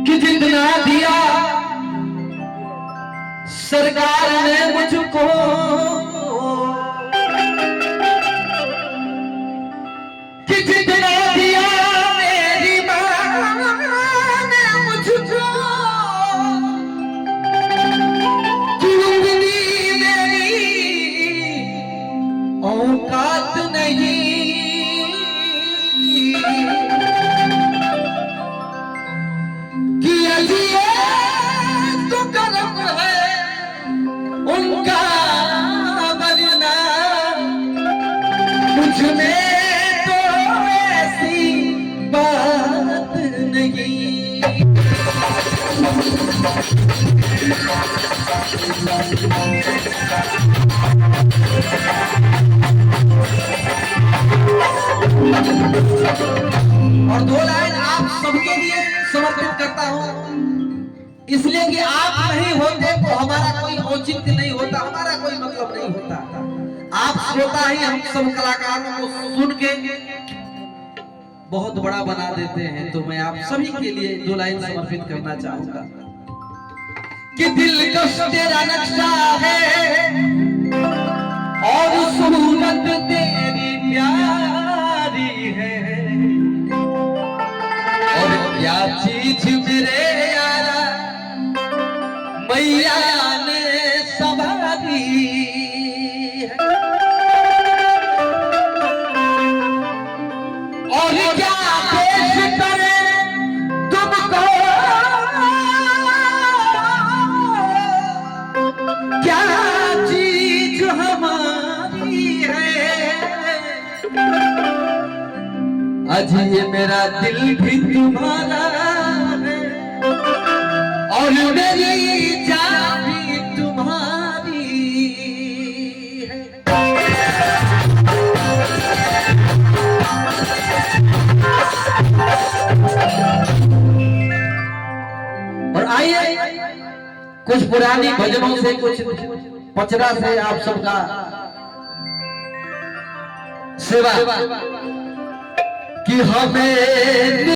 कि जितना दिया सरकार ने मुझको, कि जितना दिया मेरी मां ने मुझको, कि उंगली मेरी औकात नहीं, कि अजिए तो करम है उनका वरना मुझ में तो ऐसी बात नहीं। और दो लाइन आप सबके लिए समर्पित करता हूं, इसलिए कि आप नहीं होते तो हमारा कोई औचित्य नहीं होता, हमारा कोई मतलब नहीं होता। आप श्रोता ही हम सब कलाकारों को सुन के बहुत बड़ा बना देते हैं। तो मैं आप सभी के लिए दो लाइन समर्पित करना चाहूंगा कि दिल का तेरा नक्शा है और सूरत तेरी प्यारी है, और क्या चीज मेरे यारा मैया ने सवारी है, और क्या पेश करे तुमको, क्या चीज हमारी है। आज ये मेरा दिल भी तुम्हारा है और मेरी जान भी तुम्हारी है। और आइए कुछ पुरानी भजनों से, कुछ पचरा से आप सबका सेवा कि हमें